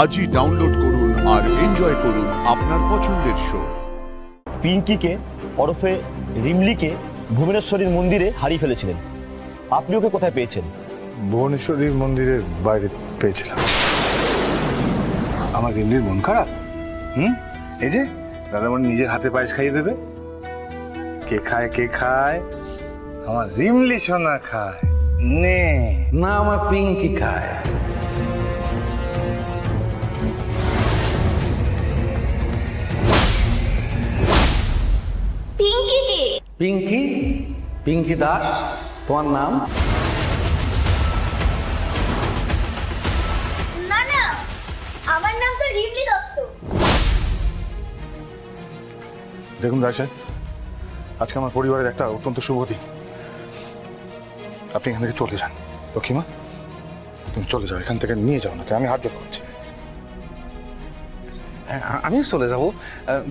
আজই ডাউনলোড করুন আর এনজয় করুন আপনার পছন্দের শো। পিঙ্কিকে ওরফে রিমলিকে ভুবনেশ্বরীর মন্দিরে হারিয়ে ফেলেছিলেন। আপনি ওকে কোথায় পেয়েছেন? ভুবনেশ্বরীর মন্দিরের বাইরে পেয়েছিলাম। আমার রিমলির মন খারাপ। এই যে দাদামণি নিজের হাতে পায়েস খাইয়ে দেবে। কে খায় কে খায়? আমার রিমলি সোনা খায়। নে না, আমার পিঙ্কি খায়। পিঙ্কি কে? পিঙ্কি, পিঙ্কি দাস তোমার নাম? না না, আমার নাম তো রিমলি দত্ত। দেখুন রায় সাহেব, আজকে আমার পরিবারের একটা অত্যন্ত শুভ দিন। আপনি এখান থেকে চলে যান। লক্ষ্মীমা, তুমি চলে যাও, এখান থেকে নিয়ে যাও নাকি, আমি হাত জোর করছি। আমি চলে যাব,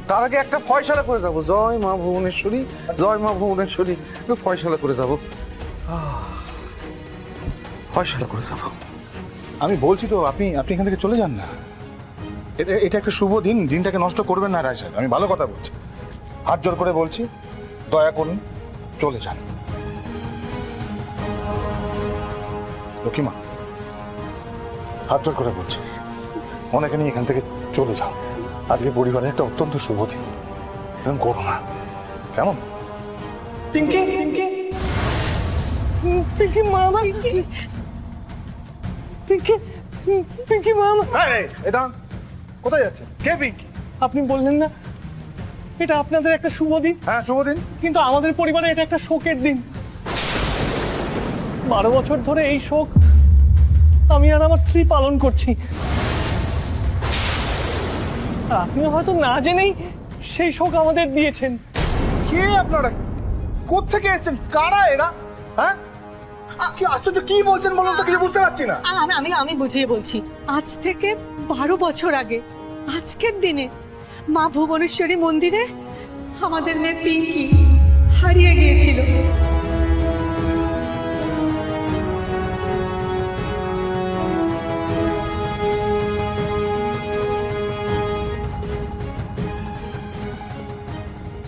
তার আগে একটা ফয়সালা করে যাব। জয় মা ভুবনেশ্বরী, জয় মা ভুবনেশ্বরী, একটু ফয়সালা করে যাব। ফয়সালা করে যাব। আমি বলছি তো, আপনি এখান থেকে চলে যান না। এটা একটা শুভ দিন, দিনটাকে নষ্ট করবেন না রায় সাহেব। আমি ভালো কথা বলছি, হাত জোর করে বলছি, দয়া করুন চলে যান। লক্ষ্মীমা, হাত জোর করে বলছি, অনেকে নিয়ে এখান থেকে চলে যাও। আজকে পরিবারের একটা অত্যন্ত শুভ দিন, এরকম করো না কেমন? পিঙ্কি, পিঙ্কি, পিঙ্কি মা আমার, পিঙ্কি, পিঙ্কি মা আমার। এটা কোথায় যাচ্ছে? কে পিঙ্কি? আপনি বললেন না এটা আপনাদের একটা শুভ দিন? হ্যাঁ শুভ দিন। কিন্তু আমাদের পরিবারে এটা একটা শোকের দিন। 12 বছর ধরে এই শোক আমি আর আমার স্ত্রী পালন করছি। আর আপনিও হয়তো না জেনেই সেই শোক আমাদের দিয়েছেন। কে আপনারা? কোত্থেকে এসেছেন? কারা এরা? হ্যাঁ, কি আশ্চর্য, কি বলছেন বলুন তো, কিছু বুঝতে পারছি না। আমি বুঝিয়ে বলছি। আজ থেকে 12 বছর আগে আজকের দিনে মা ভুবনেশ্বরী মন্দিরে আমাদের মেয়ে পিঙ্কি হারিয়ে গিয়েছিল।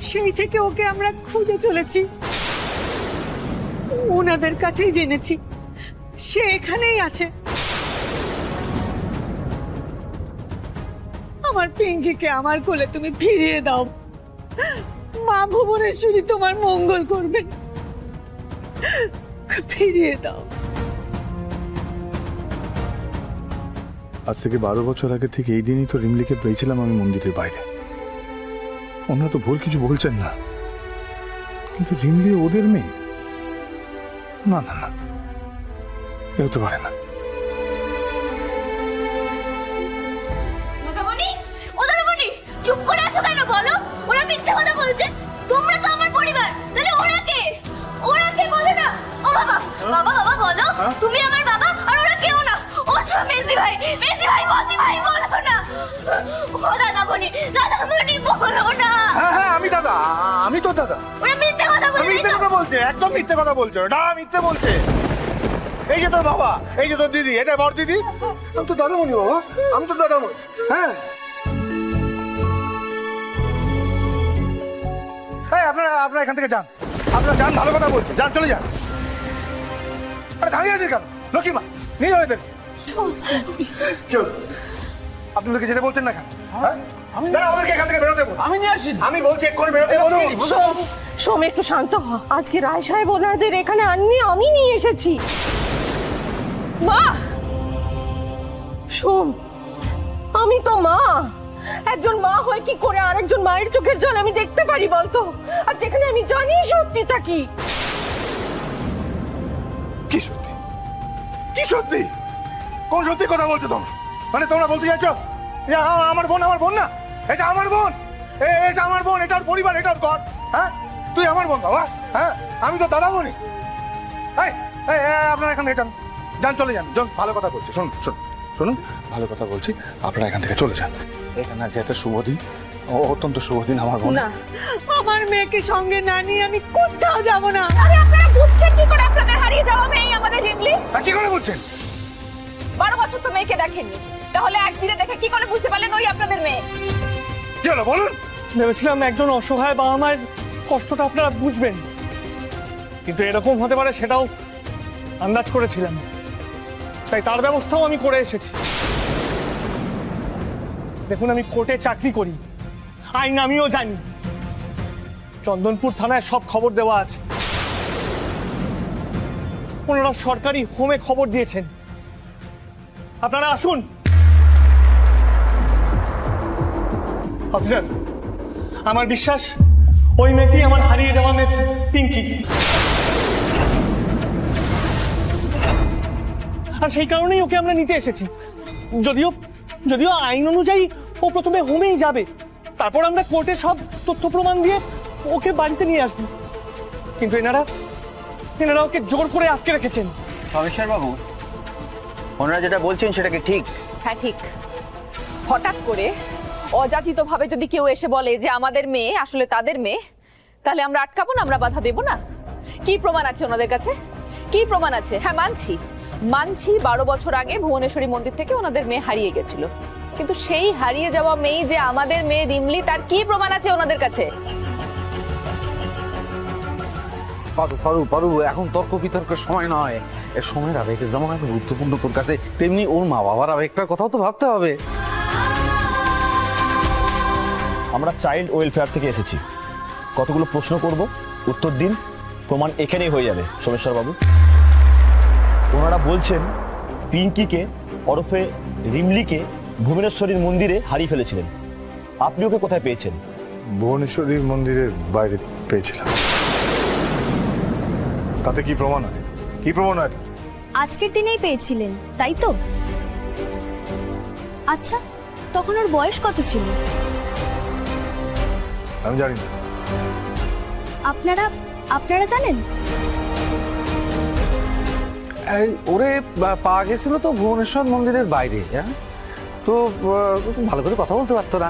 সেই থেকে ওকে আমরা খুঁজে চলেছি, ওনাদের কাছেই জেনেছি সে এখানেই আছে। আমার পিঙ্কিকে আমার কোলে তুমি ফিরিয়ে দাও, মা ভুবনেশ্বরী তোমার মঙ্গল করবেন। ফিরিয়ে দাও। আজ থেকে 12 বছর আগে থেকে এই দিনই তো রিমলিকে পেয়েছিলাম আমি মন্দিরের বাইরে। ওনারা তো ভুল কিছু বলছেন না, কিন্তু রিমলি ওদের মেয়ে? না না না, এ হতে পারে না। দাদামণি, ও দাদামণি, চুপ করে আছো কেন বলো? ওরা মিথ্যা কথা বলছে। তোমরা তো আমার পরিবার, তাহলে ওরা কে? ওরা কে বলে না? ও বাবা, বাবা বাবা বলো, তুমি আমার বাবা আর ওরা কেউ না। ও তো মেসি ভাই, মতি ভাই বলো না। ও দাদামণি, দাদামণি বলো না। হ্যাঁ হ্যাঁ, আমি দাদা, আমি তো দাদা। ওরা মিথ্যা কথা বলছে। মিথ্যে কথা বলছে, একদম মিথ্যে কথা বলছে, ওটা মিথ্যে বলছে। এই যে তোর বাবা, এই যে তোর দিদি, এটা বড় দিদি। আমি তো দাদামণি বাবা, আমি তো দাদামণি। হ্যাঁ, আপনারা এখান থেকে যান, আপনারা যান, ভালো কথা বলছে, যান, চলে যান। আরে দাঁড়িয়ে আছেন কেন? লক্ষ্মীমা, নিয়ে যাও এদের। কি হলো? আপনি ওদেরকে যেতে বলছেন না কেন? হ্যাঁ, দাঁড়া, ওদেরকে এখান থেকে বেরোতে বলুন। আমি নিয়ে আসি। আমি বলছি এক্ষুনি বেরোতে বলুন। সোম, একটু শান্ত হ। আজকে রায় সাহেব ওনাদের এখানে আননি, আমি নিয়ে এসেছি। মা, সোম, আমি তো মা। একজন মা হয়ে কি করে আরেকজন মায়ের চোখের জল আমি দেখতে পারি বলতো? আর যেখানে আমি জানি সত্যিটা কি। কি সত্যি? কি সত্যি? কোন সত্যি কথা বলছো তোমরা? মানে তোমরা বলতে চাইছো যে আমার বোন না, এটা আমার বোন, এটা আমার বোন, এটা ওর পরিবার, এটা ওর ঘর। হ্যাঁ, তুই আমার বোন বাবা। হ্যাঁ, আমি তো দাদা বোনই। আপনারা এখান থেকে যান, যান, চলে যান। ভালো কথা বলছি, শুনুন, ভালো কথা বলছি, আপনারা এখান থেকে চলে যান। এখানে আজকে একটা শুভ দিন, অত্যন্ত শুভ দিন। আমার বোন, না, আমার মেয়েকে সঙ্গে না নিয়ে আমি কোথাও যাব না। আরে আপনারা বুঝছেন কি করে আপনাদের হারিয়ে যাওয়া মেয়ে আমাদের রিমলি? কি করে বলছেন? 12 বছর তো মেয়েকে দেখেননি, তাহলে একদিনে দেখে কি করে বুঝতে পারলেন ওই আপনাদের মেয়ে? কি হলো বলুন? ভেবেছিলাম একজন অসহায় বাবা মায়ের কষ্টটা আপনারা বুঝবেন, কিন্তু এরকম হতে পারে সেটাও আন্দাজ করেছিলাম, তাই তার ব্যবস্থাও আমি করে এসেছি। দেখুন, আমি কোর্টে চাকরি করি, আইন আমিও জানি। চন্দনপুর থানায় সব খবর দেওয়া আছে। ওনারা সরকারি হোমে খবর দিয়েছেন। আপনারা আসুন। অফিসার, আমার বিশ্বাস ওই মেয়েটি আমার হারিয়ে যাওয়া মেয়ে পিঙ্কি, আর সেই কারণেই ওকে আমরা নিতে এসেছি। যদিও যদিও আইন অনুযায়ী ও প্রথমে হোমেই যাবে, তারপর আমরা কোর্টে সব তথ্য প্রমাণ দিয়ে ওকে বাড়িতে নিয়ে আসবো, কিন্তু এনারা ওকে জোর করে আটকে রেখেছেন। কমিশনার বাবু, ওনারা যেটা বলছেন সেটা কি ঠিক? হ্যাঁ ঠিক। হঠাৎ করে অযাচিত ভাবে যদি কেউ এসে বলে যে আমাদের মেয়ে আসলে তাদের মেয়ে, তাহলে আমরা আটকাবো না? আমরা বাধা দেব না? কি প্রমাণ আছে ওনাদের কাছে? কি প্রমাণ আছে? হ্যাঁ মানছি 12 বছর আগে ভুবনেশ্বরী মন্দির থেকে ওনাদের মেয়ে হারিয়ে গেছিল, কিন্তু সেই হারিয়ে যাওয়া মেয়ে যে আমাদের মেয়ে রিমলি, তার কি প্রমাণ আছে ওনাদের কাছে? পারু এখন তর্ক বিতর্কের সময় নয়। এর সময়ের আবেগ যেমন এত গুরুত্বপূর্ণ তোর কাছে, তেমনি ওর মা বাবার আবেগটার কথাও তো ভাবতে হবে। আমরা চাইল্ড ওয়েলফেয়ার থেকে এসেছি, কতগুলো প্রশ্ন করব, উত্তর দিন, প্রমাণ এখানেই হয়ে যাবে। সোমেশ্বর বাবু, ওনারা বলছেন পিঙ্কিকে ওরফে রিমলিকে ভুবনেশ্বরীর মন্দিরে হারিয়ে ফেলেছিলেন। আপনি ওকে কোথায় পেয়েছেন? ভুবনেশ্বরীর মন্দিরের বাইরে পেয়েছিলাম। তাতে কি প্রমাণ হয়? কি প্রমাণ হয়? আজকের দিনেই পেয়েছিলেন, তাই তো? আচ্ছা, তখন ওর বয়স কত ছিল? আমি জানি না। আপনারা জানেন? ওরে পাওয়া গেছিল তো ভুবনেশ্বর মন্দিরের বাইরে। হ্যাঁ, তো ভালো করে কথা বলতে পারতো না।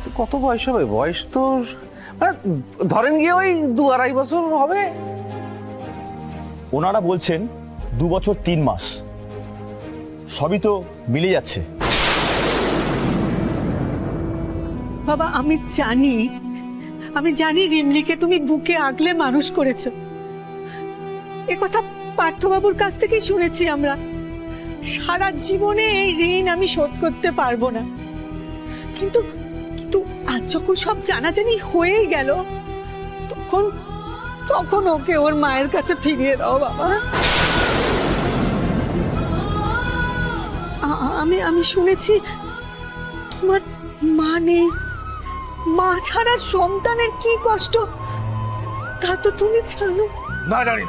তো কত বয়স হবে? বয়স তো মানে ধরেন গিয়ে ওই 2-2.5 বছর হবে। ওনারা বলছেন 2 বছর 3 মাস, সবই তো মিলে যাচ্ছে। বাবা, আমি জানি রিমলিকে তুমি বুকে আগলে মানুষ করেছো। এ কথা পার্থবাবুর কাছ থেকেই শুনেছি আমরা। সারা জীবনে এই ঋণ আমি শোধ করতে পারবো না, কিন্তু আজ যখন সব জানাজানি হয়েই গেল, তখন ওকে ওর মায়ের কাছে ফিরিয়ে দাও বাবা। আমি শুনেছি তোমার মা নেই। মা ছাড়া সন্তানের কি কষ্ট তা তো তুমি জানো। না, জানি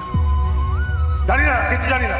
না, কিন্তু জানি না।